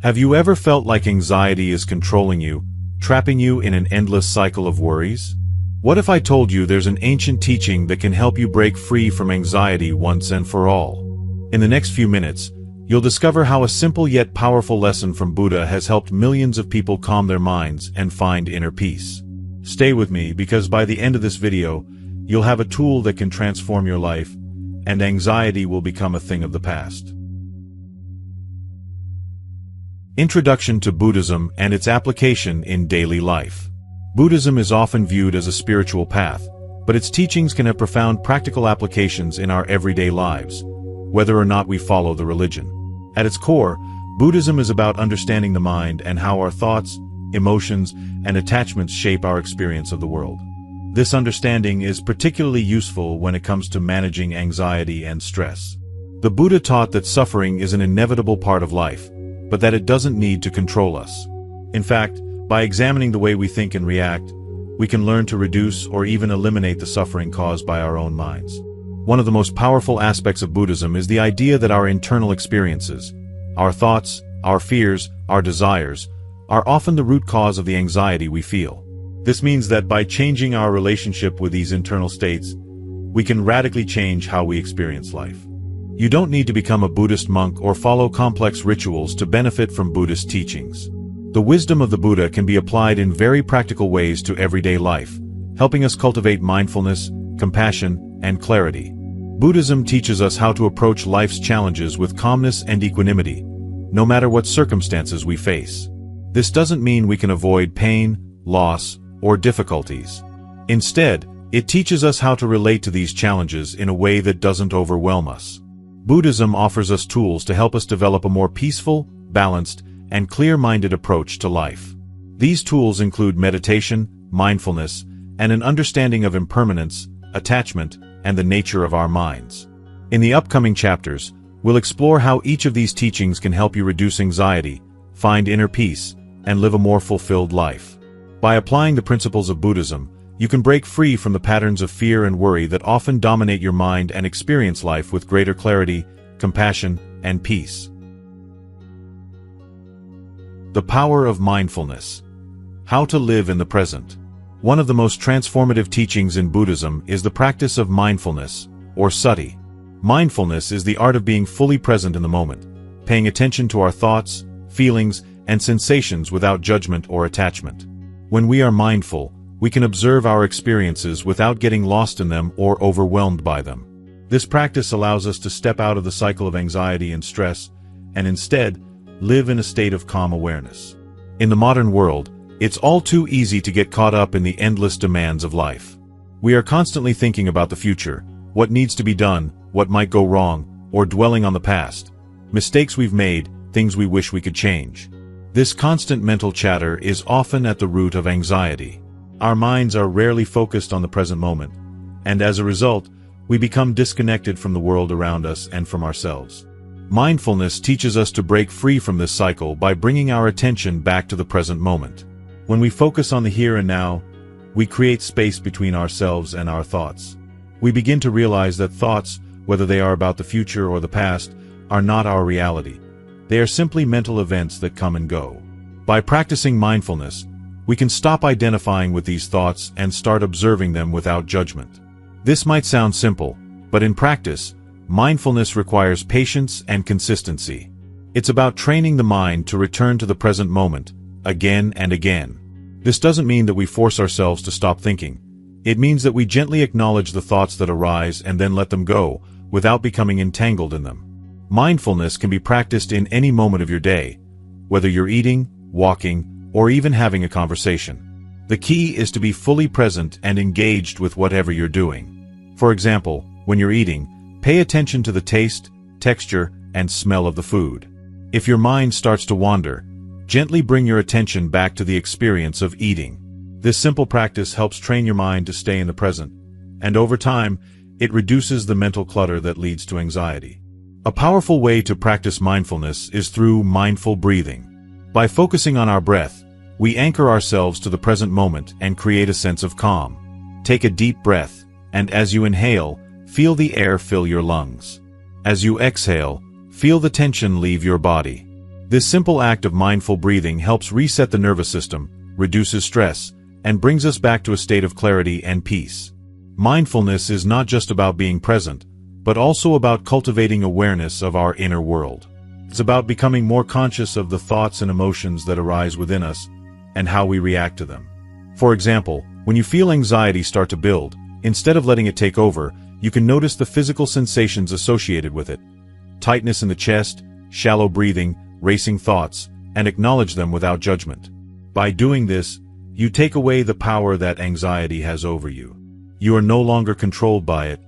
Have you ever felt like anxiety is controlling you, trapping you in an endless cycle of worries? What if I told you there's an ancient teaching that can help you break free from anxiety once and for all? In the next few minutes, you'll discover how a simple yet powerful lesson from Buddha has helped millions of people calm their minds and find inner peace. Stay with me, because by the end of this video, you'll have a tool that can transform your life, and anxiety will become a thing of the past. Introduction to Buddhism and its application in daily life. Buddhism is often viewed as a spiritual path, but its teachings can have profound practical applications in our everyday lives, whether or not we follow the religion. At its core, Buddhism is about understanding the mind and how our thoughts, emotions, and attachments shape our experience of the world. This understanding is particularly useful when it comes to managing anxiety and stress. The Buddha taught that suffering is an inevitable part of life, but that it doesn't need to control us. In fact, by examining the way we think and react, we can learn to reduce or even eliminate the suffering caused by our own minds. One of the most powerful aspects of Buddhism is the idea that our internal experiences, our thoughts, our fears, our desires, are often the root cause of the anxiety we feel. This means that by changing our relationship with these internal states, we can radically change how we experience life. You don't need to become a Buddhist monk or follow complex rituals to benefit from Buddhist teachings. The wisdom of the Buddha can be applied in very practical ways to everyday life, helping us cultivate mindfulness, compassion, and clarity. Buddhism teaches us how to approach life's challenges with calmness and equanimity, no matter what circumstances we face. This doesn't mean we can avoid pain, loss, or difficulties. Instead, it teaches us how to relate to these challenges in a way that doesn't overwhelm us. Buddhism offers us tools to help us develop a more peaceful, balanced, and clear-minded approach to life. These tools include meditation, mindfulness, and an understanding of impermanence, attachment, and the nature of our minds. In the upcoming chapters, we'll explore how each of these teachings can help you reduce anxiety, find inner peace, and live a more fulfilled life. By applying the principles of Buddhism, you can break free from the patterns of fear and worry that often dominate your mind and experience life with greater clarity, compassion, and peace. The power of mindfulness. How to live in the present. One of the most transformative teachings in Buddhism is the practice of mindfulness, or sati. Mindfulness is the art of being fully present in the moment, paying attention to our thoughts, feelings, and sensations without judgment or attachment. When we are mindful, we can observe our experiences without getting lost in them or overwhelmed by them. This practice allows us to step out of the cycle of anxiety and stress, and instead, live in a state of calm awareness. In the modern world, it's all too easy to get caught up in the endless demands of life. We are constantly thinking about the future, what needs to be done, what might go wrong, or dwelling on the past, mistakes we've made, things we wish we could change. This constant mental chatter is often at the root of anxiety. Our minds are rarely focused on the present moment, and as a result, we become disconnected from the world around us and from ourselves. Mindfulness teaches us to break free from this cycle by bringing our attention back to the present moment. When we focus on the here and now, we create space between ourselves and our thoughts. We begin to realize that thoughts, whether they are about the future or the past, are not our reality. They are simply mental events that come and go. By practicing mindfulness, we can stop identifying with these thoughts and start observing them without judgment. This might sound simple, but in practice, mindfulness requires patience and consistency. It's about training the mind to return to the present moment, again and again. This doesn't mean that we force ourselves to stop thinking. It means that we gently acknowledge the thoughts that arise and then let them go, without becoming entangled in them. Mindfulness can be practiced in any moment of your day, whether you're eating, walking, or even having a conversation. The key is to be fully present and engaged with whatever you're doing. For example, when you're eating, pay attention to the taste, texture, and smell of the food. If your mind starts to wander, gently bring your attention back to the experience of eating. This simple practice helps train your mind to stay in the present, and over time, it reduces the mental clutter that leads to anxiety. A powerful way to practice mindfulness is through mindful breathing. By focusing on our breath, we anchor ourselves to the present moment and create a sense of calm. Take a deep breath, and as you inhale, feel the air fill your lungs. As you exhale, feel the tension leave your body. This simple act of mindful breathing helps reset the nervous system, reduces stress, and brings us back to a state of clarity and peace. Mindfulness is not just about being present, but also about cultivating awareness of our inner world. It's about becoming more conscious of the thoughts and emotions that arise within us and how we react to them. For example, when you feel anxiety start to build, instead of letting it take over, you can notice the physical sensations associated with it: tightness in the chest, shallow breathing, racing thoughts, and acknowledge them without judgment. By doing this, you take away the power that anxiety has over you. You are no longer controlled by it.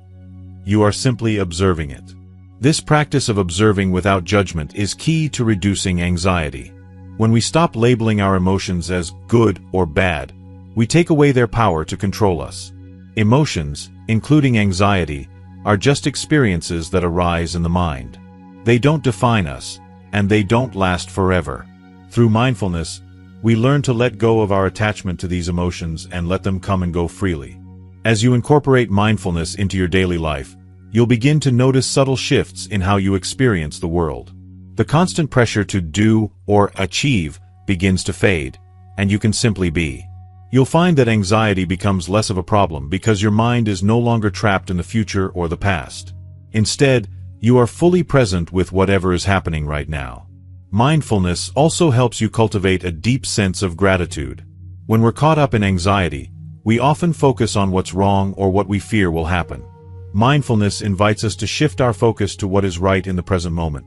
You are simply observing it. This practice of observing without judgment is key to reducing anxiety. When we stop labeling our emotions as good or bad, we take away their power to control us. Emotions, including anxiety, are just experiences that arise in the mind. They don't define us, and they don't last forever. Through mindfulness, we learn to let go of our attachment to these emotions and let them come and go freely. As you incorporate mindfulness into your daily life, you'll begin to notice subtle shifts in how you experience the world. The constant pressure to do or achieve begins to fade, and you can simply be. You'll find that anxiety becomes less of a problem because your mind is no longer trapped in the future or the past. Instead, you are fully present with whatever is happening right now. Mindfulness also helps you cultivate a deep sense of gratitude. When we're caught up in anxiety, we often focus on what's wrong or what we fear will happen. Mindfulness invites us to shift our focus to what is right in the present moment: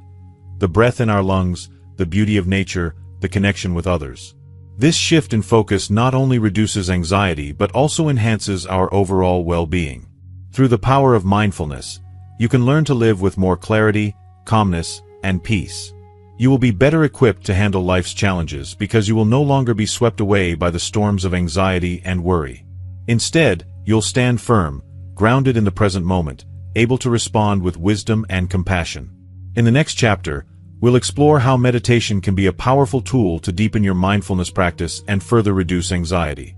the breath in our lungs, the beauty of nature, the connection with others. This shift in focus not only reduces anxiety but also enhances our overall well-being. Through the power of mindfulness, you can learn to live with more clarity, calmness, and peace. You will be better equipped to handle life's challenges because you will no longer be swept away by the storms of anxiety and worry. Instead, you'll stand firm, grounded in the present moment, able to respond with wisdom and compassion. In the next chapter, we'll explore how meditation can be a powerful tool to deepen your mindfulness practice and further reduce anxiety.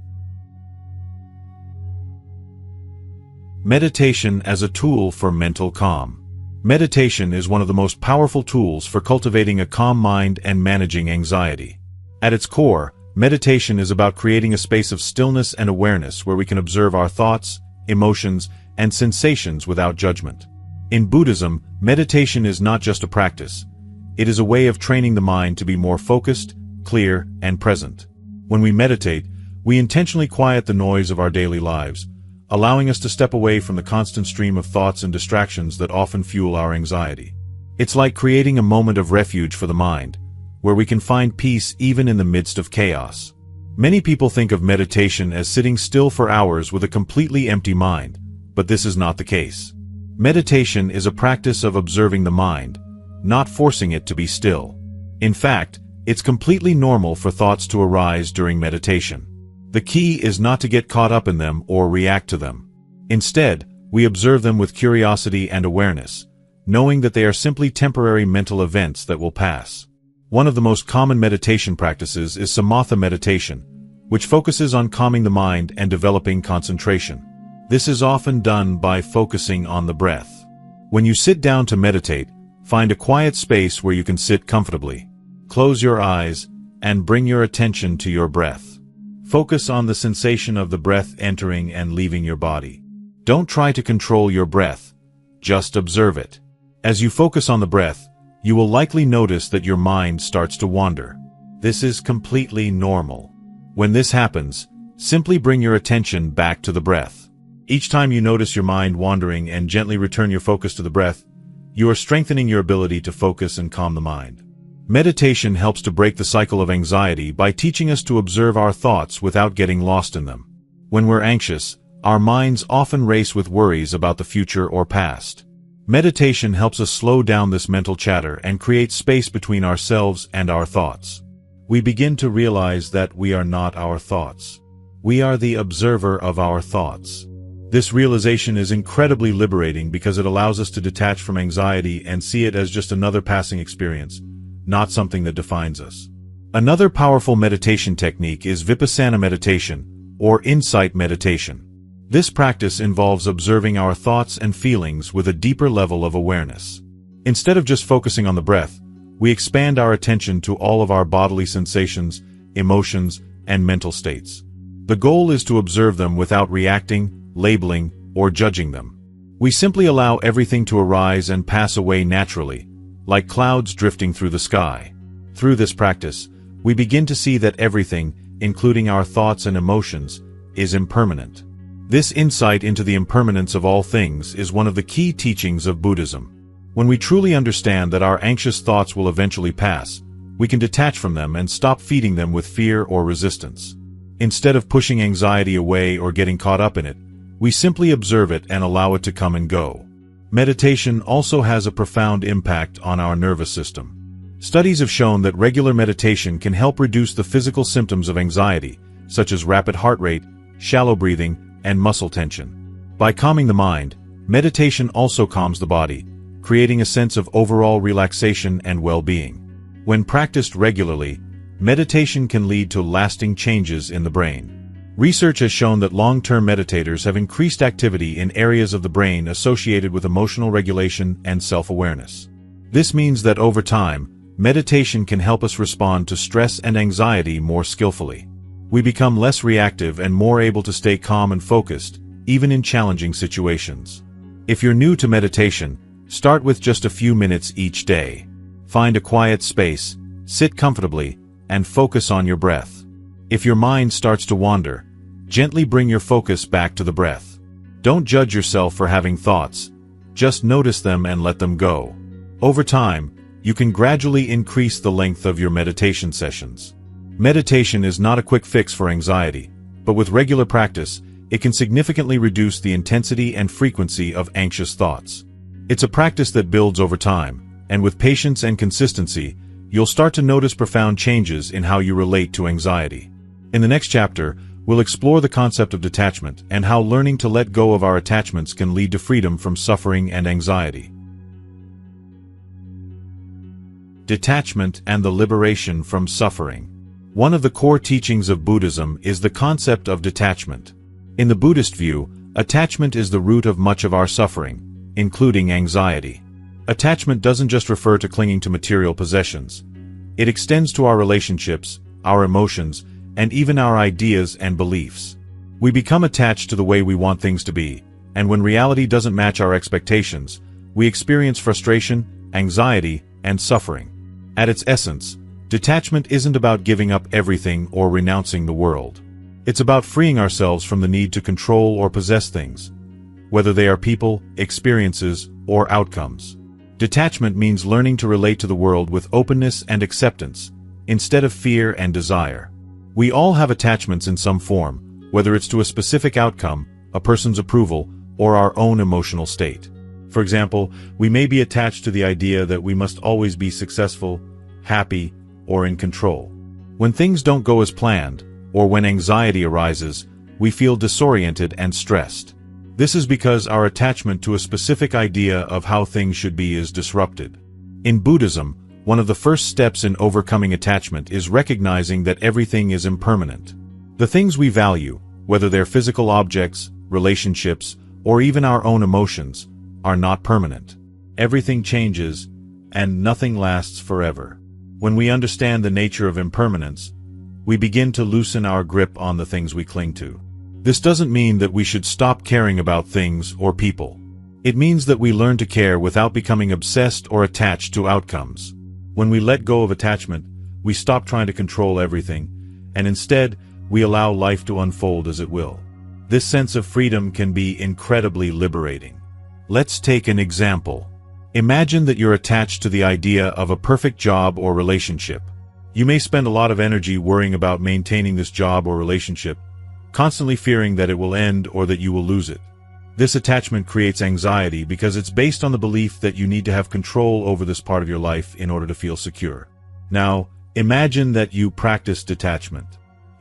Meditation as a tool for mental calm. Meditation is one of the most powerful tools for cultivating a calm mind and managing anxiety. At its core, meditation is about creating a space of stillness and awareness where we can observe our thoughts, emotions, and sensations without judgment. In Buddhism, meditation is not just a practice. It is a way of training the mind to be more focused, clear, and present. When we meditate, we intentionally quiet the noise of our daily lives, allowing us to step away from the constant stream of thoughts and distractions that often fuel our anxiety. It's like creating a moment of refuge for the mind, where we can find peace even in the midst of chaos. Many people think of meditation as sitting still for hours with a completely empty mind, but this is not the case. Meditation is a practice of observing the mind, not forcing it to be still. In fact, it's completely normal for thoughts to arise during meditation. The key is not to get caught up in them or react to them. Instead, we observe them with curiosity and awareness, knowing that they are simply temporary mental events that will pass. One of the most common meditation practices is samatha meditation, which focuses on calming the mind and developing concentration. This is often done by focusing on the breath. When you sit down to meditate, find a quiet space where you can sit comfortably. Close your eyes and bring your attention to your breath. Focus on the sensation of the breath entering and leaving your body. Don't try to control your breath, just observe it. As you focus on the breath, you will likely notice that your mind starts to wander. This is completely normal. When this happens, simply bring your attention back to the breath. Each time you notice your mind wandering and gently return your focus to the breath, you are strengthening your ability to focus and calm the mind. Meditation helps to break the cycle of anxiety by teaching us to observe our thoughts without getting lost in them. When we're anxious, our minds often race with worries about the future or past. Meditation helps us slow down this mental chatter and create space between ourselves and our thoughts. We begin to realize that we are not our thoughts. We are the observer of our thoughts. This realization is incredibly liberating because it allows us to detach from anxiety and see it as just another passing experience, not something that defines us. Another powerful meditation technique is vipassana meditation, or insight meditation. This practice involves observing our thoughts and feelings with a deeper level of awareness. Instead of just focusing on the breath, we expand our attention to all of our bodily sensations, emotions, and mental states. The goal is to observe them without reacting, labeling, or judging them. We simply allow everything to arise and pass away naturally, like clouds drifting through the sky. Through this practice, we begin to see that everything, including our thoughts and emotions, is impermanent. This insight into the impermanence of all things is one of the key teachings of Buddhism. When we truly understand that our anxious thoughts will eventually pass, we can detach from them and stop feeding them with fear or resistance. Instead of pushing anxiety away or getting caught up in it, we simply observe it and allow it to come and go. Meditation also has a profound impact on our nervous system. Studies have shown that regular meditation can help reduce the physical symptoms of anxiety, such as rapid heart rate, shallow breathing, and muscle tension. By calming the mind, meditation also calms the body, creating a sense of overall relaxation and well-being. When practiced regularly, meditation can lead to lasting changes in the brain. Research has shown that long-term meditators have increased activity in areas of the brain associated with emotional regulation and self-awareness. This means that over time, meditation can help us respond to stress and anxiety more skillfully. We become less reactive and more able to stay calm and focused, even in challenging situations. If you're new to meditation, start with just a few minutes each day. Find a quiet space, sit comfortably, and focus on your breath. If your mind starts to wander, gently bring your focus back to the breath. Don't judge yourself for having thoughts. Just notice them and let them go. Over time, you can gradually increase the length of your meditation sessions. Meditation is not a quick fix for anxiety, but with regular practice, it can significantly reduce the intensity and frequency of anxious thoughts. It's a practice that builds over time, and with patience and consistency, you'll start to notice profound changes in how you relate to anxiety. In the next chapter, we'll explore the concept of detachment and how learning to let go of our attachments can lead to freedom from suffering and anxiety. Detachment and the liberation from suffering. One of the core teachings of Buddhism is the concept of detachment. In the Buddhist view, attachment is the root of much of our suffering, including anxiety. Attachment doesn't just refer to clinging to material possessions. It extends to our relationships, our emotions, and even our ideas and beliefs. We become attached to the way we want things to be, and when reality doesn't match our expectations, we experience frustration, anxiety, and suffering. At its essence, detachment isn't about giving up everything or renouncing the world. It's about freeing ourselves from the need to control or possess things, whether they are people, experiences, or outcomes. Detachment means learning to relate to the world with openness and acceptance, instead of fear and desire. We all have attachments in some form, whether it's to a specific outcome, a person's approval, or our own emotional state. For example, we may be attached to the idea that we must always be successful, happy, or in control. When things don't go as planned, or when anxiety arises, we feel disoriented and stressed. This is because our attachment to a specific idea of how things should be is disrupted. In Buddhism, one of the first steps in overcoming attachment is recognizing that everything is impermanent. The things we value, whether they're physical objects, relationships, or even our own emotions, are not permanent. Everything changes, and nothing lasts forever. When we understand the nature of impermanence, we begin to loosen our grip on the things we cling to. This doesn't mean that we should stop caring about things or people. It means that we learn to care without becoming obsessed or attached to outcomes. When we let go of attachment, we stop trying to control everything, and instead, we allow life to unfold as it will. This sense of freedom can be incredibly liberating. Let's take an example. Imagine that you're attached to the idea of a perfect job or relationship. You may spend a lot of energy worrying about maintaining this job or relationship, constantly fearing that it will end or that you will lose it. This attachment creates anxiety because it's based on the belief that you need to have control over this part of your life in order to feel secure. Now, imagine that you practice detachment.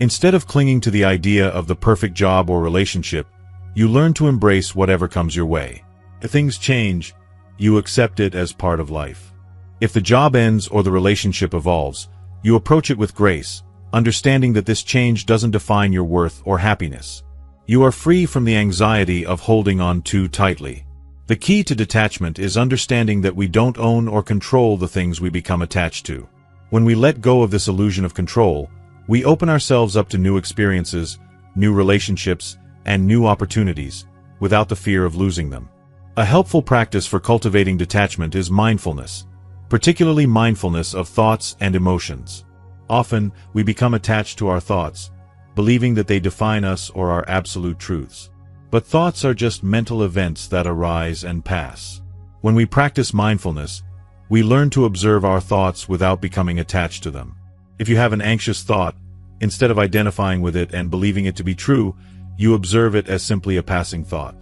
Instead of clinging to the idea of the perfect job or relationship, you learn to embrace whatever comes your way. If things change, you accept it as part of life. If the job ends or the relationship evolves, you approach it with grace, understanding that this change doesn't define your worth or happiness. You are free from the anxiety of holding on too tightly. The key to detachment is understanding that we don't own or control the things we become attached to. When we let go of this illusion of control, we open ourselves up to new experiences, new relationships, and new opportunities, without the fear of losing them. A helpful practice for cultivating detachment is mindfulness, particularly mindfulness of thoughts and emotions. Often, we become attached to our thoughts, believing that they define us or are absolute truths. But thoughts are just mental events that arise and pass. When we practice mindfulness, we learn to observe our thoughts without becoming attached to them. If you have an anxious thought, instead of identifying with it and believing it to be true, you observe it as simply a passing thought.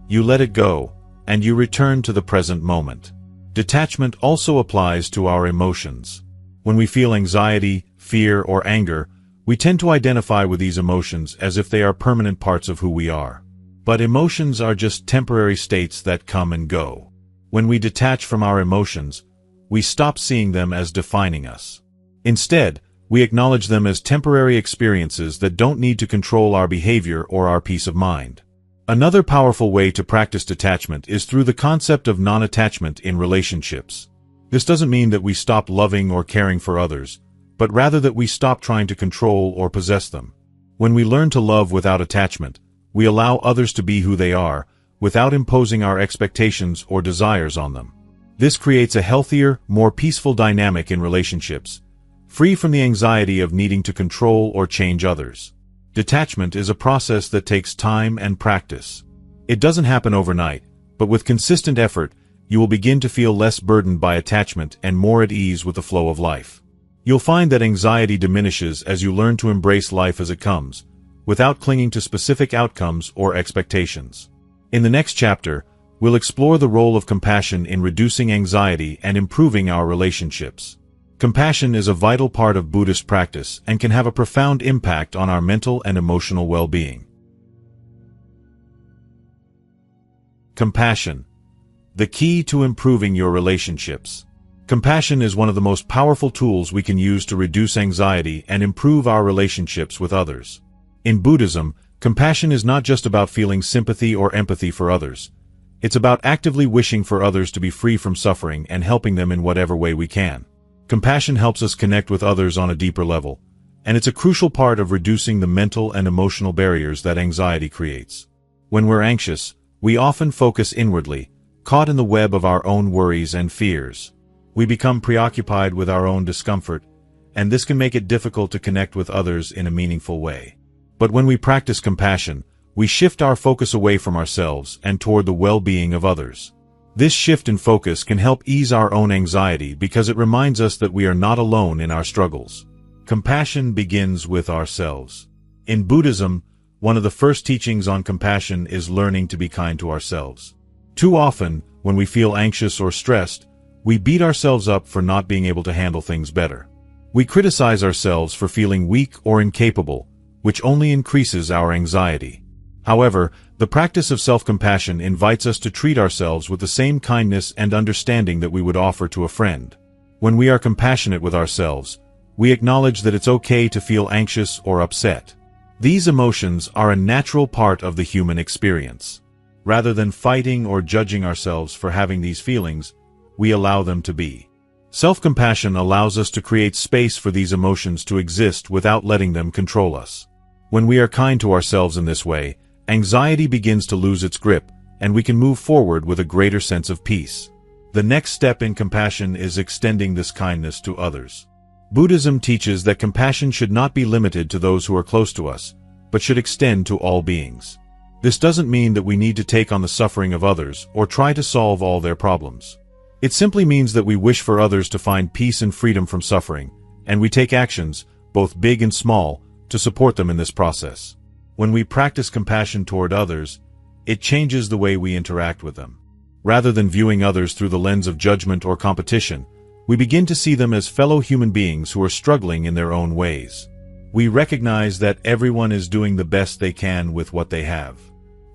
You let it go, and you return to the present moment. Detachment also applies to our emotions. When we feel anxiety, fear, or anger, we tend to identify with these emotions as if they are permanent parts of who we are. But emotions are just temporary states that come and go. When we detach from our emotions, we stop seeing them as defining us. Instead, we acknowledge them as temporary experiences that don't need to control our behavior or our peace of mind. Another powerful way to practice detachment is through the concept of non-attachment in relationships. This doesn't mean that we stop loving or caring for others, but rather that we stop trying to control or possess them. When we learn to love without attachment, we allow others to be who they are, without imposing our expectations or desires on them. This creates a healthier, more peaceful dynamic in relationships, free from the anxiety of needing to control or change others. Detachment is a process that takes time and practice. It doesn't happen overnight, but with consistent effort, you will begin to feel less burdened by attachment and more at ease with the flow of life. You'll find that anxiety diminishes as you learn to embrace life as it comes, without clinging to specific outcomes or expectations. In the next chapter, we'll explore the role of compassion in reducing anxiety and improving our relationships. Compassion is a vital part of Buddhist practice and can have a profound impact on our mental and emotional well-being. Compassion, the key to improving your relationships. Compassion is one of the most powerful tools we can use to reduce anxiety and improve our relationships with others. In Buddhism, compassion is not just about feeling sympathy or empathy for others. It's about actively wishing for others to be free from suffering and helping them in whatever way we can. Compassion helps us connect with others on a deeper level, and it's a crucial part of reducing the mental and emotional barriers that anxiety creates. When we're anxious, we often focus inwardly, caught in the web of our own worries and fears. We become preoccupied with our own discomfort, and this can make it difficult to connect with others in a meaningful way. But when we practice compassion, we shift our focus away from ourselves and toward the well-being of others. This shift in focus can help ease our own anxiety because it reminds us that we are not alone in our struggles. Compassion begins with ourselves. In Buddhism, one of the first teachings on compassion is learning to be kind to ourselves. Too often, when we feel anxious or stressed, we beat ourselves up for not being able to handle things better. We criticize ourselves for feeling weak or incapable, which only increases our anxiety. However, the practice of self-compassion invites us to treat ourselves with the same kindness and understanding that we would offer to a friend. When we are compassionate with ourselves, we acknowledge that it's okay to feel anxious or upset. These emotions are a natural part of the human experience. Rather than fighting or judging ourselves for having these feelings, we allow them to be. Self-compassion allows us to create space for these emotions to exist without letting them control us. When we are kind to ourselves in this way, anxiety begins to lose its grip, and we can move forward with a greater sense of peace. The next step in compassion is extending this kindness to others. Buddhism teaches that compassion should not be limited to those who are close to us, but should extend to all beings. This doesn't mean that we need to take on the suffering of others or try to solve all their problems. It simply means that we wish for others to find peace and freedom from suffering, and we take actions, both big and small, to support them in this process. When we practice compassion toward others, it changes the way we interact with them. Rather than viewing others through the lens of judgment or competition, we begin to see them as fellow human beings who are struggling in their own ways. We recognize that everyone is doing the best they can with what they have.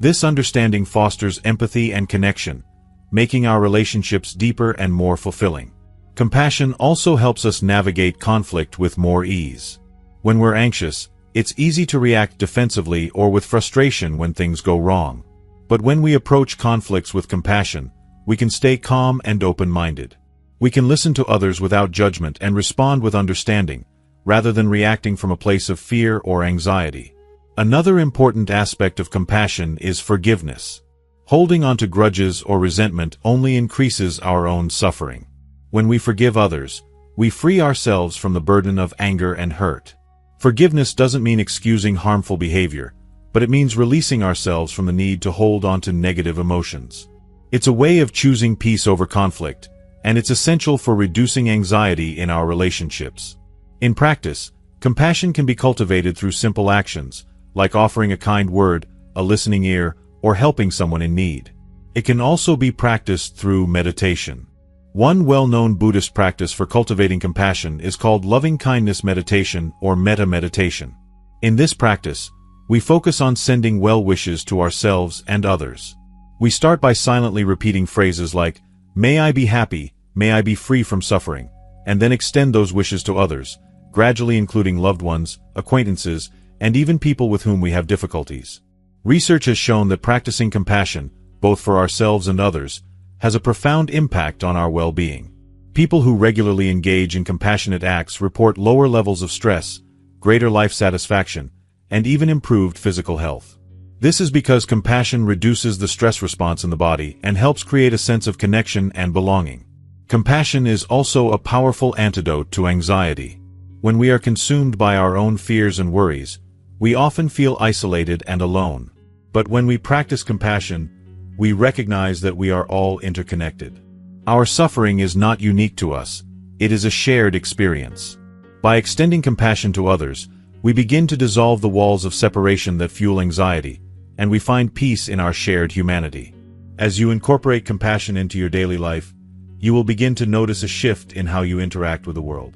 This understanding fosters empathy and connection, making our relationships deeper and more fulfilling. Compassion also helps us navigate conflict with more ease. When we're anxious, it's easy to react defensively or with frustration when things go wrong. But when we approach conflicts with compassion, we can stay calm and open-minded. We can listen to others without judgment and respond with understanding, rather than reacting from a place of fear or anxiety. Another important aspect of compassion is forgiveness. Holding on to grudges or resentment only increases our own suffering. When we forgive others, we free ourselves from the burden of anger and hurt. Forgiveness doesn't mean excusing harmful behavior, but it means releasing ourselves from the need to hold on to negative emotions. It's a way of choosing peace over conflict, and it's essential for reducing anxiety in our relationships. In practice, compassion can be cultivated through simple actions, like offering a kind word, a listening ear, or helping someone in need. It can also be practiced through meditation. One well-known Buddhist practice for cultivating compassion is called loving-kindness meditation or metta meditation. In this practice, we focus on sending well wishes to ourselves and others. We start by silently repeating phrases like, "May I be happy, may I be free from suffering," and then extend those wishes to others, gradually including loved ones, acquaintances, and even people with whom we have difficulties. Research has shown that practicing compassion, both for ourselves and others, has a profound impact on our well-being. People who regularly engage in compassionate acts report lower levels of stress, greater life satisfaction, and even improved physical health. This is because compassion reduces the stress response in the body and helps create a sense of connection and belonging. Compassion is also a powerful antidote to anxiety. When we are consumed by our own fears and worries, we often feel isolated and alone. But when we practice compassion, we recognize that we are all interconnected. Our suffering is not unique to us, it is a shared experience. By extending compassion to others, we begin to dissolve the walls of separation that fuel anxiety, and we find peace in our shared humanity. As you incorporate compassion into your daily life, you will begin to notice a shift in how you interact with the world.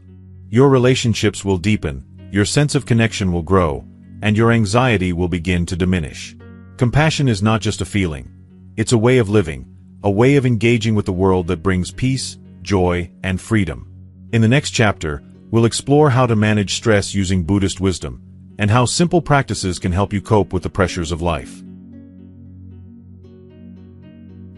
Your relationships will deepen, your sense of connection will grow, and your anxiety will begin to diminish. Compassion is not just a feeling. It's a way of living, a way of engaging with the world that brings peace, joy, and freedom. In the next chapter, we'll explore how to manage stress using Buddhist wisdom, and how simple practices can help you cope with the pressures of life.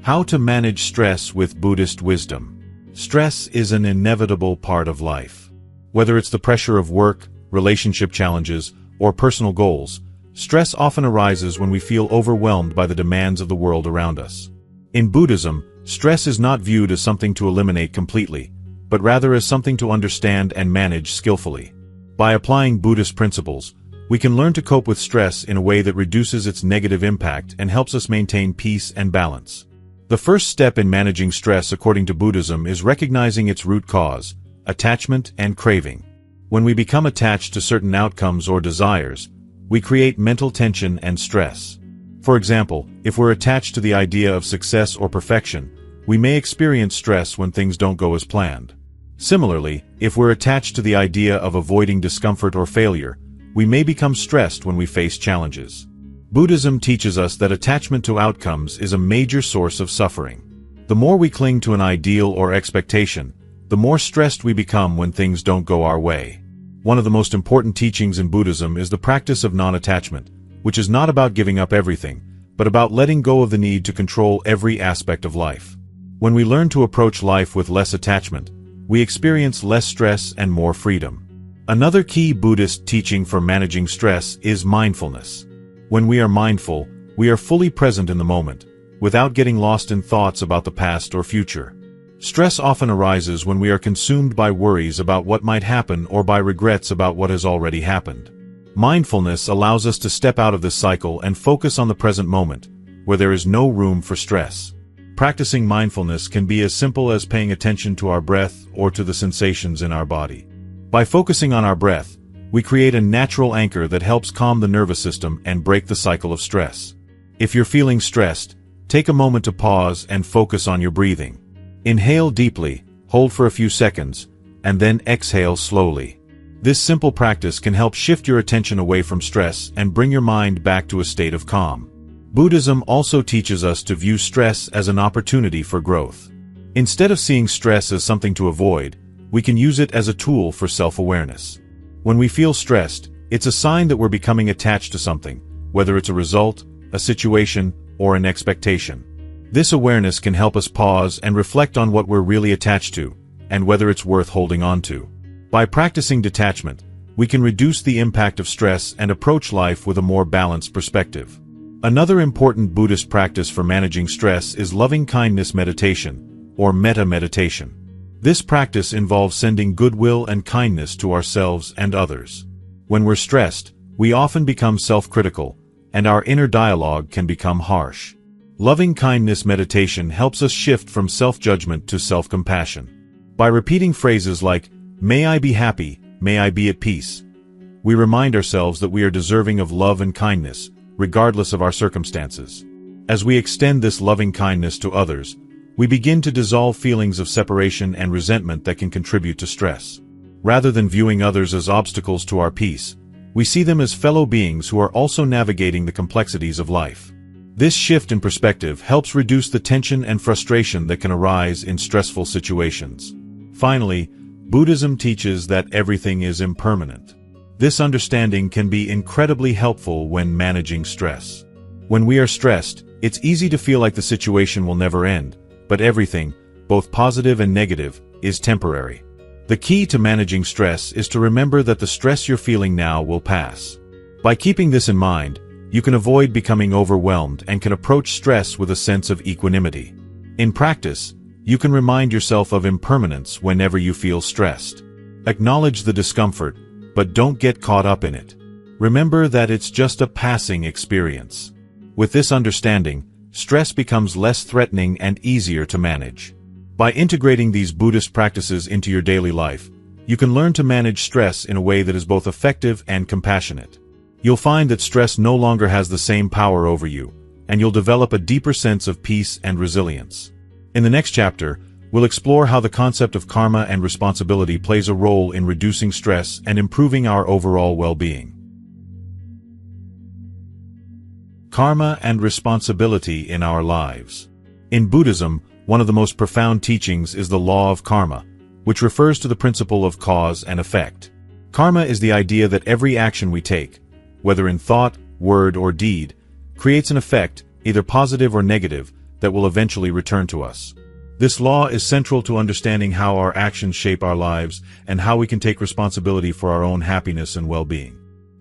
How to manage stress with Buddhist wisdom. Stress is an inevitable part of life. Whether it's the pressure of work, relationship challenges, or personal goals, stress often arises when we feel overwhelmed by the demands of the world around us. In Buddhism, stress is not viewed as something to eliminate completely, but rather as something to understand and manage skillfully. By applying Buddhist principles, we can learn to cope with stress in a way that reduces its negative impact and helps us maintain peace and balance. The first step in managing stress according to Buddhism is recognizing its root cause, attachment and craving. When we become attached to certain outcomes or desires, we create mental tension and stress. For example, if we're attached to the idea of success or perfection, we may experience stress when things don't go as planned. Similarly, if we're attached to the idea of avoiding discomfort or failure, we may become stressed when we face challenges. Buddhism teaches us that attachment to outcomes is a major source of suffering. The more we cling to an ideal or expectation, the more stressed we become when things don't go our way. One of the most important teachings in Buddhism is the practice of non-attachment, which is not about giving up everything, but about letting go of the need to control every aspect of life. When we learn to approach life with less attachment, we experience less stress and more freedom. Another key Buddhist teaching for managing stress is mindfulness. When we are mindful, we are fully present in the moment, without getting lost in thoughts about the past or future. Stress often arises when we are consumed by worries about what might happen or by regrets about what has already happened. Mindfulness allows us to step out of this cycle and focus on the present moment, where there is no room for stress. Practicing mindfulness can be as simple as paying attention to our breath or to the sensations in our body. By focusing on our breath, we create a natural anchor that helps calm the nervous system and break the cycle of stress. If you're feeling stressed, take a moment to pause and focus on your breathing. Inhale deeply, hold for a few seconds, and then exhale slowly. This simple practice can help shift your attention away from stress and bring your mind back to a state of calm. Buddhism also teaches us to view stress as an opportunity for growth. Instead of seeing stress as something to avoid, we can use it as a tool for self-awareness. When we feel stressed, it's a sign that we're becoming attached to something, whether it's a result, a situation, or an expectation. This awareness can help us pause and reflect on what we're really attached to, and whether it's worth holding on to. By practicing detachment, we can reduce the impact of stress and approach life with a more balanced perspective. Another important Buddhist practice for managing stress is loving-kindness meditation, or metta meditation. This practice involves sending goodwill and kindness to ourselves and others. When we're stressed, we often become self-critical, and our inner dialogue can become harsh. Loving-kindness meditation helps us shift from self-judgment to self-compassion. By repeating phrases like, "May I be happy, may I be at peace," we remind ourselves that we are deserving of love and kindness, regardless of our circumstances. As we extend this loving kindness to others, we begin to dissolve feelings of separation and resentment that can contribute to stress. Rather than viewing others as obstacles to our peace, we see them as fellow beings who are also navigating the complexities of life. This shift in perspective helps reduce the tension and frustration that can arise in stressful situations. Finally, Buddhism teaches that everything is impermanent. This understanding can be incredibly helpful when managing stress. When we are stressed, it's easy to feel like the situation will never end, but everything, both positive and negative, is temporary. The key to managing stress is to remember that the stress you're feeling now will pass. By keeping this in mind, you can avoid becoming overwhelmed and can approach stress with a sense of equanimity. In practice, you can remind yourself of impermanence whenever you feel stressed. Acknowledge the discomfort, but don't get caught up in it. Remember that it's just a passing experience. With this understanding, stress becomes less threatening and easier to manage. By integrating these Buddhist practices into your daily life, you can learn to manage stress in a way that is both effective and compassionate. You'll find that stress no longer has the same power over you, and you'll develop a deeper sense of peace and resilience. In the next chapter, we'll explore how the concept of karma and responsibility plays a role in reducing stress and improving our overall well-being. Karma and responsibility in our lives. In Buddhism, one of the most profound teachings is the law of karma, which refers to the principle of cause and effect. Karma is the idea that every action we take, whether in thought, word, or deed, creates an effect, either positive or negative, that will eventually return to us. This law is central to understanding how our actions shape our lives and how we can take responsibility for our own happiness and well-being.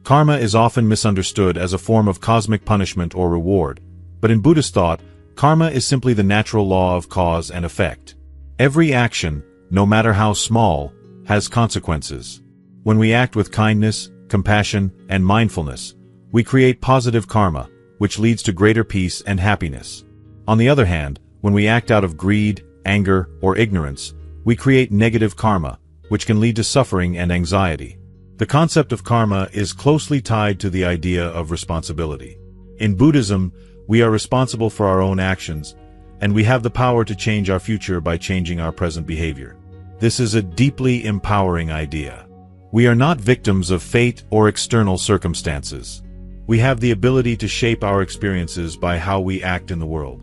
Karma is often misunderstood as a form of cosmic punishment or reward, but in Buddhist thought, karma is simply the natural law of cause and effect. Every action, no matter how small, has consequences. When we act with kindness, compassion, and mindfulness, we create positive karma, which leads to greater peace and happiness. On the other hand, when we act out of greed, anger, or ignorance, we create negative karma, which can lead to suffering and anxiety. The concept of karma is closely tied to the idea of responsibility. In Buddhism, we are responsible for our own actions, and we have the power to change our future by changing our present behavior. This is a deeply empowering idea. We are not victims of fate or external circumstances. We have the ability to shape our experiences by how we act in the world.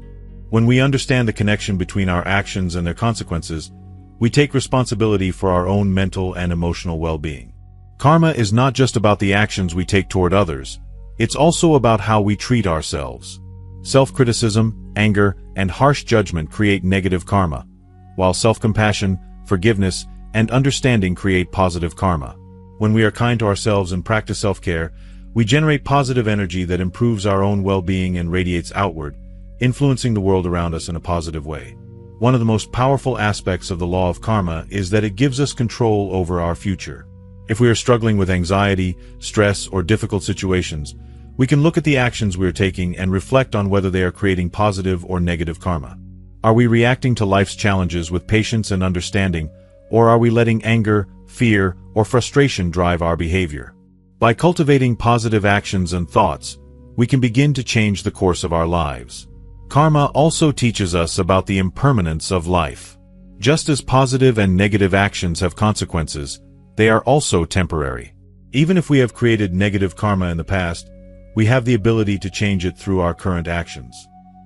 When we understand the connection between our actions and their consequences, we take responsibility for our own mental and emotional well-being. Karma is not just about the actions we take toward others, it's also about how we treat ourselves. Self-criticism, anger, and harsh judgment create negative karma, while self-compassion, forgiveness, and understanding create positive karma. When we are kind to ourselves and practice self-care, we generate positive energy that improves our own well-being and radiates outward, influencing the world around us in a positive way. One of the most powerful aspects of the law of karma is that it gives us control over our future. If we are struggling with anxiety, stress, or difficult situations, we can look at the actions we are taking and reflect on whether they are creating positive or negative karma. Are we reacting to life's challenges with patience and understanding, or are we letting anger, fear, or frustration drive our behavior? By cultivating positive actions and thoughts, we can begin to change the course of our lives. Karma also teaches us about the impermanence of life. Just as positive and negative actions have consequences, they are also temporary. Even if we have created negative karma in the past, we have the ability to change it through our current actions.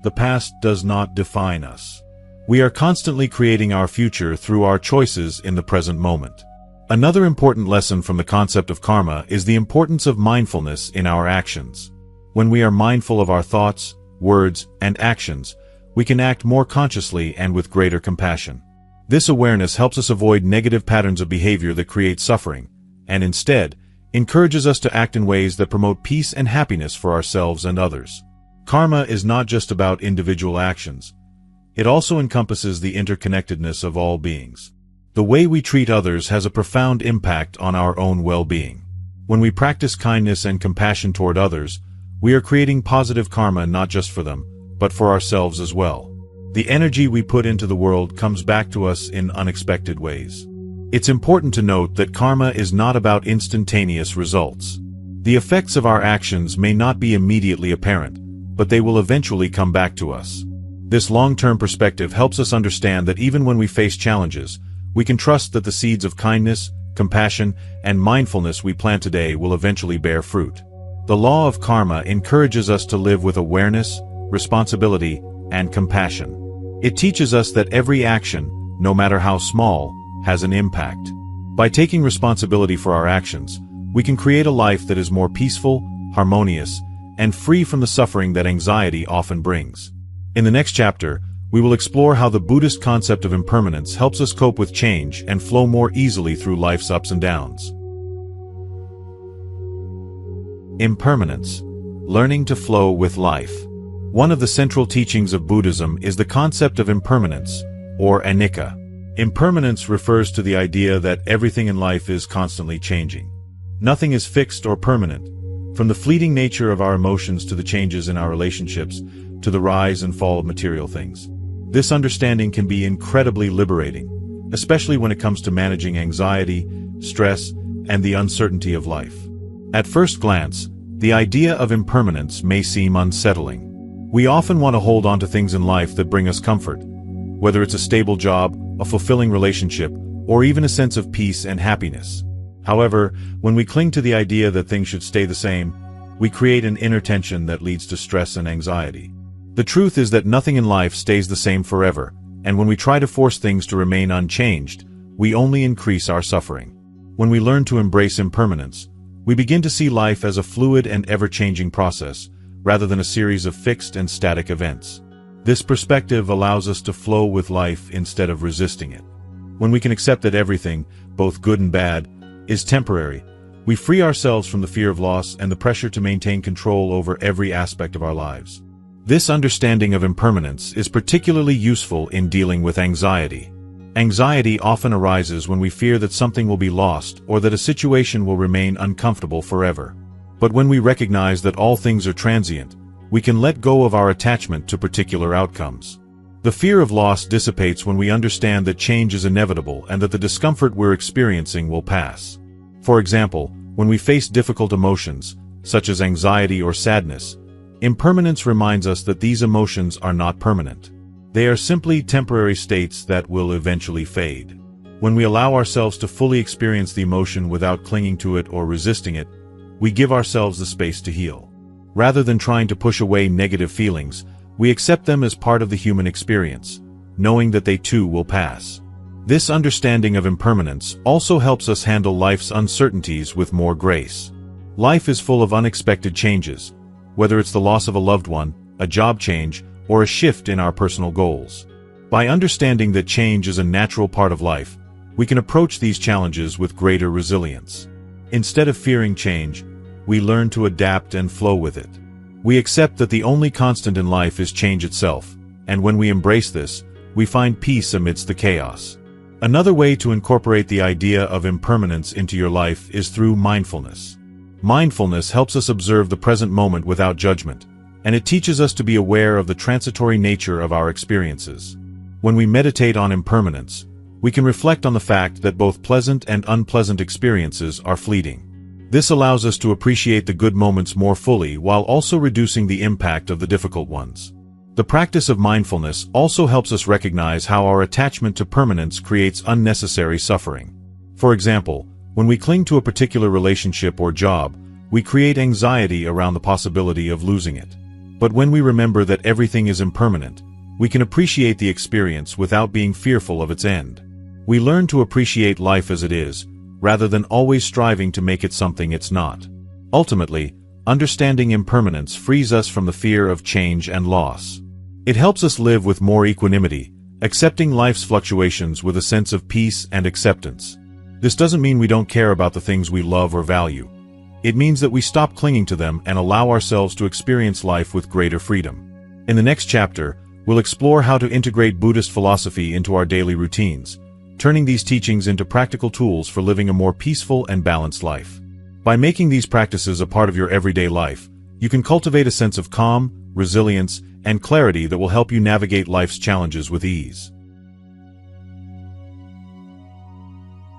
The past does not define us. We are constantly creating our future through our choices in the present moment. Another important lesson from the concept of karma is the importance of mindfulness in our actions. When we are mindful of our thoughts, words, and actions, we can act more consciously and with greater compassion. This awareness helps us avoid negative patterns of behavior that create suffering, and instead, encourages us to act in ways that promote peace and happiness for ourselves and others. Karma is not just about individual actions. It also encompasses the interconnectedness of all beings. The way we treat others has a profound impact on our own well-being. When we practice kindness and compassion toward others, we are creating positive karma not just for them, but for ourselves as well. The energy we put into the world comes back to us in unexpected ways. It's important to note that karma is not about instantaneous results. The effects of our actions may not be immediately apparent, but they will eventually come back to us. This long-term perspective helps us understand that even when we face challenges, we can trust that the seeds of kindness, compassion, and mindfulness we plant today will eventually bear fruit. The law of karma encourages us to live with awareness, responsibility, and compassion. It teaches us that every action, no matter how small, has an impact. By taking responsibility for our actions, we can create a life that is more peaceful, harmonious, and free from the suffering that anxiety often brings. In the next chapter, we will explore how the Buddhist concept of impermanence helps us cope with change and flow more easily through life's ups and downs. Impermanence. Learning to flow with life. One of the central teachings of Buddhism is the concept of impermanence, or anicca. Impermanence refers to the idea that everything in life is constantly changing. Nothing is fixed or permanent, from the fleeting nature of our emotions to the changes in our relationships, to the rise and fall of material things. This understanding can be incredibly liberating, especially when it comes to managing anxiety, stress, and the uncertainty of life. At first glance, the idea of impermanence may seem unsettling. We often want to hold on to things in life that bring us comfort, whether it's a stable job, a fulfilling relationship, or even a sense of peace and happiness. However, when we cling to the idea that things should stay the same, we create an inner tension that leads to stress and anxiety. The truth is that nothing in life stays the same forever, and when we try to force things to remain unchanged, we only increase our suffering. When we learn to embrace impermanence, we begin to see life as a fluid and ever-changing process, rather than a series of fixed and static events. This perspective allows us to flow with life instead of resisting it. When we can accept that everything, both good and bad, is temporary, we free ourselves from the fear of loss and the pressure to maintain control over every aspect of our lives. This understanding of impermanence is particularly useful in dealing with anxiety. Anxiety often arises when we fear that something will be lost or that a situation will remain uncomfortable forever. But when we recognize that all things are transient, we can let go of our attachment to particular outcomes. The fear of loss dissipates when we understand that change is inevitable and that the discomfort we're experiencing will pass. For example, when we face difficult emotions, such as anxiety or sadness, impermanence reminds us that these emotions are not permanent. They are simply temporary states that will eventually fade. When we allow ourselves to fully experience the emotion without clinging to it or resisting it, we give ourselves the space to heal. Rather than trying to push away negative feelings, we accept them as part of the human experience, knowing that they too will pass. This understanding of impermanence also helps us handle life's uncertainties with more grace. Life is full of unexpected changes, whether it's the loss of a loved one, a job change, or a shift in our personal goals. By understanding that change is a natural part of life, we can approach these challenges with greater resilience. Instead of fearing change, we learn to adapt and flow with it. We accept that the only constant in life is change itself, and when we embrace this, we find peace amidst the chaos. Another way to incorporate the idea of impermanence into your life is through mindfulness. Mindfulness helps us observe the present moment without judgment, and it teaches us to be aware of the transitory nature of our experiences. When we meditate on impermanence, we can reflect on the fact that both pleasant and unpleasant experiences are fleeting. This allows us to appreciate the good moments more fully while also reducing the impact of the difficult ones. The practice of mindfulness also helps us recognize how our attachment to permanence creates unnecessary suffering. For example, when we cling to a particular relationship or job, we create anxiety around the possibility of losing it. But when we remember that everything is impermanent, we can appreciate the experience without being fearful of its end. We learn to appreciate life as it is, rather than always striving to make it something it's not. Ultimately, understanding impermanence frees us from the fear of change and loss. It helps us live with more equanimity, accepting life's fluctuations with a sense of peace and acceptance. This doesn't mean we don't care about the things we love or value. It means that we stop clinging to them and allow ourselves to experience life with greater freedom. In the next chapter, we'll explore how to integrate Buddhist philosophy into our daily routines, turning these teachings into practical tools for living a more peaceful and balanced life. By making these practices a part of your everyday life, you can cultivate a sense of calm, resilience, and clarity that will help you navigate life's challenges with ease.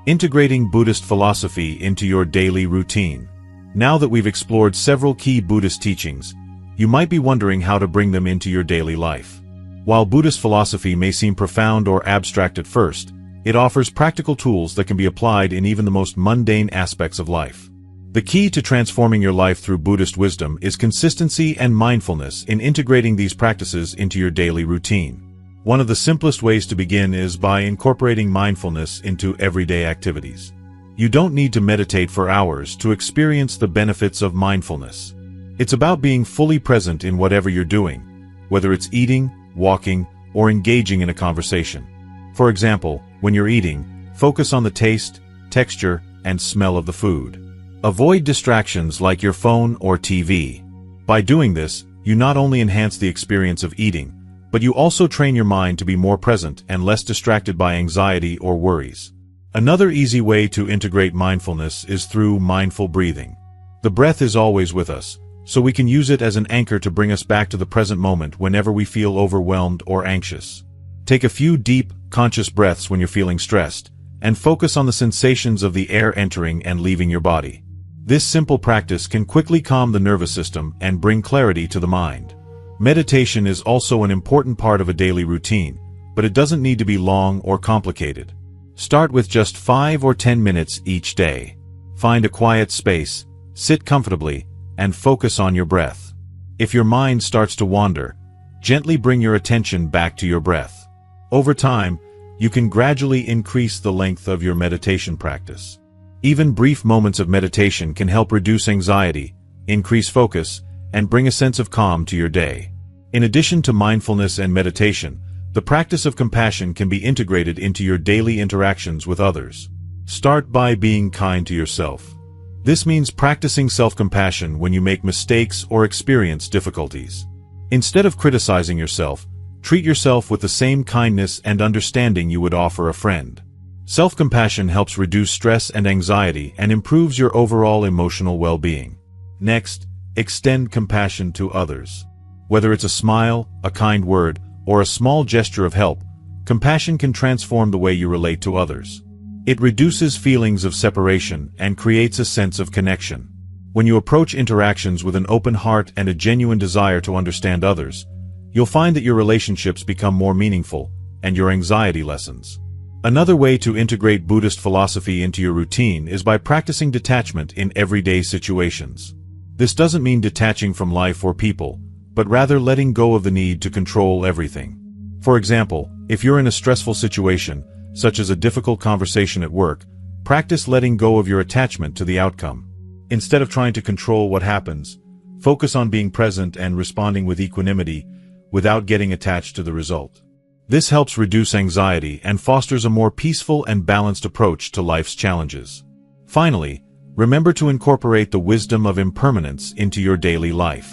Integrating Buddhist philosophy into your daily routine. Now that we've explored several key Buddhist teachings, you might be wondering how to bring them into your daily life. While Buddhist philosophy may seem profound or abstract at first, it offers practical tools that can be applied in even the most mundane aspects of life. The key to transforming your life through Buddhist wisdom is consistency and mindfulness in integrating these practices into your daily routine. One of the simplest ways to begin is by incorporating mindfulness into everyday activities. You don't need to meditate for hours to experience the benefits of mindfulness. It's about being fully present in whatever you're doing, whether it's eating, walking, or engaging in a conversation. For example, when you're eating, focus on the taste, texture, and smell of the food. Avoid distractions like your phone or TV. By doing this, you not only enhance the experience of eating, but you also train your mind to be more present and less distracted by anxiety or worries. Another easy way to integrate mindfulness is through mindful breathing. The breath is always with us, so we can use it as an anchor to bring us back to the present moment whenever we feel overwhelmed or anxious. Take a few deep, conscious breaths when you're feeling stressed, and focus on the sensations of the air entering and leaving your body. This simple practice can quickly calm the nervous system and bring clarity to the mind. Meditation is also an important part of a daily routine, but it doesn't need to be long or complicated. Start with just 5 or 10 minutes each day. Find a quiet space, sit comfortably, and focus on your breath. If your mind starts to wander, gently bring your attention back to your breath. Over time, you can gradually increase the length of your meditation practice. Even brief moments of meditation can help reduce anxiety, increase focus, and bring a sense of calm to your day. In addition to mindfulness and meditation, the practice of compassion can be integrated into your daily interactions with others. Start by being kind to yourself. This means practicing self-compassion when you make mistakes or experience difficulties. Instead of criticizing yourself, treat yourself with the same kindness and understanding you would offer a friend. Self-compassion helps reduce stress and anxiety and improves your overall emotional well-being. Next, extend compassion to others. Whether it's a smile, a kind word, or a small gesture of help, compassion can transform the way you relate to others. It reduces feelings of separation and creates a sense of connection. When you approach interactions with an open heart and a genuine desire to understand others, you'll find that your relationships become more meaningful and your anxiety lessens. Another way to integrate Buddhist philosophy into your routine is by practicing detachment in everyday situations. This doesn't mean detaching from life or people, but rather letting go of the need to control everything. For example, if you're in a stressful situation, such as a difficult conversation at work, practice letting go of your attachment to the outcome. Instead of trying to control what happens, focus on being present and responding with equanimity without getting attached to the result. This helps reduce anxiety and fosters a more peaceful and balanced approach to life's challenges. Finally, remember to incorporate the wisdom of impermanence into your daily life.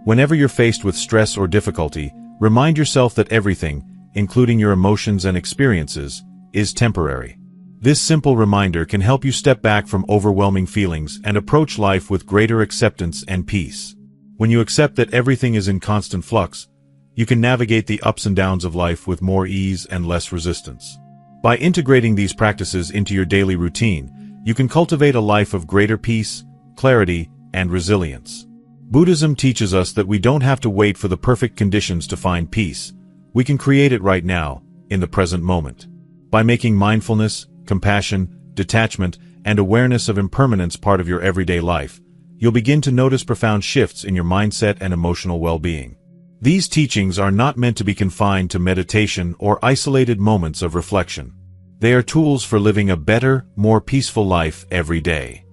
Whenever you're faced with stress or difficulty, remind yourself that everything, including your emotions and experiences, is temporary. This simple reminder can help you step back from overwhelming feelings and approach life with greater acceptance and peace. When you accept that everything is in constant flux, you can navigate the ups and downs of life with more ease and less resistance. By integrating these practices into your daily routine, you can cultivate a life of greater peace, clarity, and resilience. Buddhism teaches us that we don't have to wait for the perfect conditions to find peace. We can create it right now, in the present moment. By making mindfulness, compassion, detachment, and awareness of impermanence part of your everyday life, you'll begin to notice profound shifts in your mindset and emotional well-being. These teachings are not meant to be confined to meditation or isolated moments of reflection. They are tools for living a better, more peaceful life every day.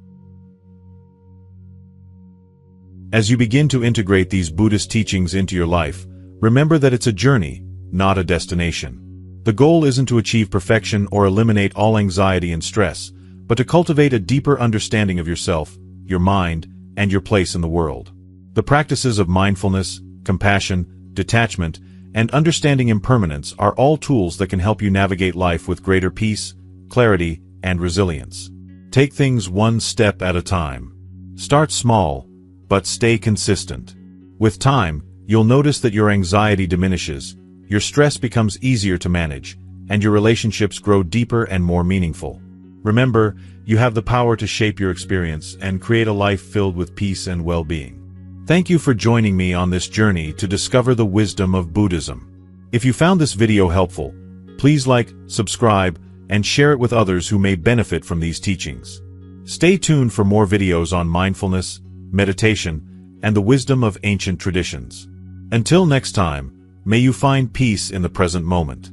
As you begin to integrate these Buddhist teachings into your life, remember that it's a journey, not a destination. The goal isn't to achieve perfection or eliminate all anxiety and stress, but to cultivate a deeper understanding of yourself, your mind, and your place in the world. The practices of mindfulness, compassion, detachment, and understanding impermanence are all tools that can help you navigate life with greater peace, clarity, and resilience. Take things one step at a time. Start small, but stay consistent. With time, you'll notice that your anxiety diminishes, your stress becomes easier to manage, and your relationships grow deeper and more meaningful. Remember, you have the power to shape your experience and create a life filled with peace and well-being. Thank you for joining me on this journey to discover the wisdom of Buddhism. If you found this video helpful, please like, subscribe, and share it with others who may benefit from these teachings. Stay tuned for more videos on mindfulness, meditation, and the wisdom of ancient traditions. Until next time, may you find peace in the present moment.